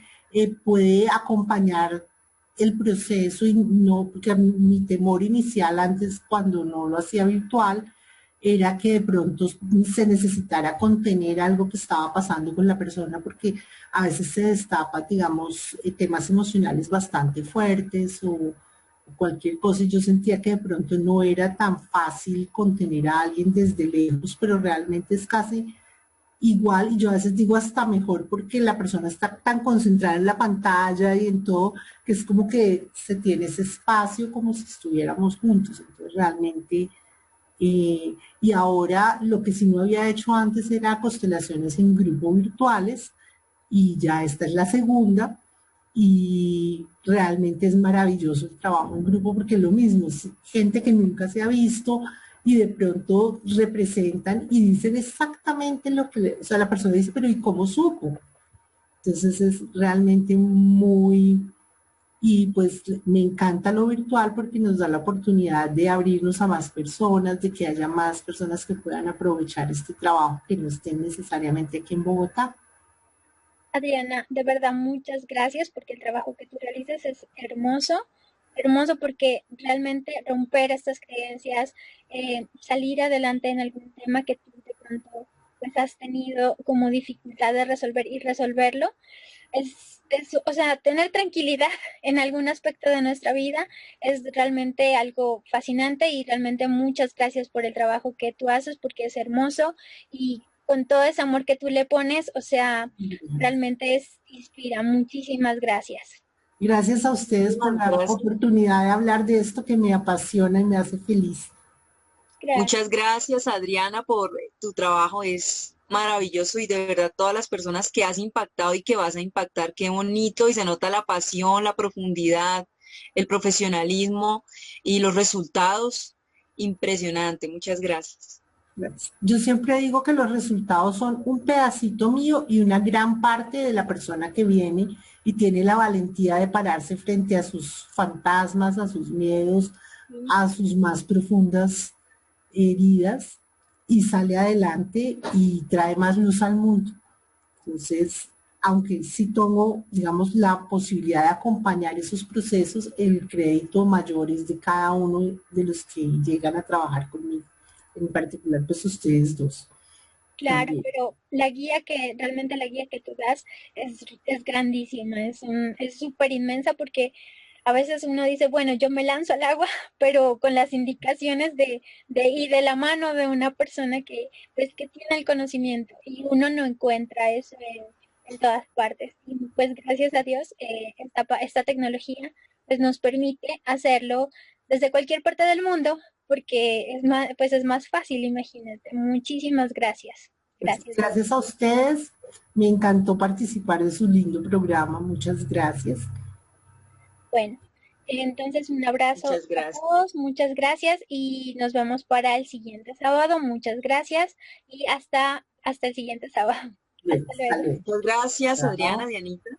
puede acompañar el proceso y no, porque mi temor inicial antes cuando no lo hacía virtual era que de pronto se necesitara contener algo que estaba pasando con la persona porque a veces se destapa, digamos, temas emocionales bastante fuertes o cualquier cosa y yo sentía que de pronto no era tan fácil contener a alguien desde lejos, pero realmente es casi igual y yo a veces digo hasta mejor porque la persona está tan concentrada en la pantalla y en todo que es como que se tiene ese espacio como si estuviéramos juntos, entonces realmente y ahora lo que sí no había hecho antes era constelaciones en grupo virtuales y ya esta es la segunda y realmente es maravilloso el trabajo en grupo porque es lo mismo, es gente que nunca se ha visto y de pronto representan y dicen exactamente lo que, o sea, la persona dice, pero ¿y cómo supo? Entonces es realmente muy, y pues me encanta lo virtual porque nos da la oportunidad de abrirnos a más personas, de que haya más personas que puedan aprovechar este trabajo que no estén necesariamente aquí en Bogotá. Adriana, de verdad, muchas gracias porque el trabajo que tú realizas es hermoso, hermoso porque realmente romper estas creencias, salir adelante en algún tema que tú de pronto pues has tenido como dificultad de resolver y resolverlo, o sea, tener tranquilidad en algún aspecto de nuestra vida es realmente algo fascinante y realmente muchas gracias por el trabajo que tú haces porque es hermoso y con todo ese amor que tú le pones, o sea, realmente inspira. Muchísimas gracias. Gracias a ustedes por Muchísimas la gracias. oportunidad de hablar de esto que me apasiona y me hace feliz. Gracias. Muchas gracias, Adriana, por tu trabajo. Es maravilloso y de verdad todas las personas que has impactado y que vas a impactar, qué bonito y se nota la pasión, la profundidad, el profesionalismo y los resultados. Impresionante, muchas gracias. Gracias. Yo siempre digo que los resultados son un pedacito mío y una gran parte de la persona que viene y tiene la valentía de pararse frente a sus fantasmas, a sus miedos, a sus más profundas heridas y sale adelante y trae más luz al mundo. Entonces, aunque sí tomo, digamos, la posibilidad de acompañar esos procesos, el crédito mayor es de cada uno de los que llegan a trabajar conmigo, en particular, pues ustedes dos Claro, también. pero realmente la guía que tú das es grandísima, es súper inmensa porque a veces uno dice, bueno, yo me lanzo al agua, pero con las indicaciones y de la mano de una persona pues, que tiene el conocimiento y uno no encuentra eso en todas partes. Y pues gracias a Dios, esta tecnología pues nos permite hacerlo desde cualquier parte del mundo porque pues es más fácil, imagínate. Muchísimas gracias. Pues, Gracias, de verdad. gracias a ustedes, me encantó participar en su lindo programa, muchas gracias. Bueno, entonces un abrazo Muchas a gracias. todos, muchas gracias y nos vemos para el siguiente sábado. Muchas gracias y hasta el siguiente sábado. Bueno, Hasta hasta luego. luego. Muchas gracias, Adriana, Chao. Dianita.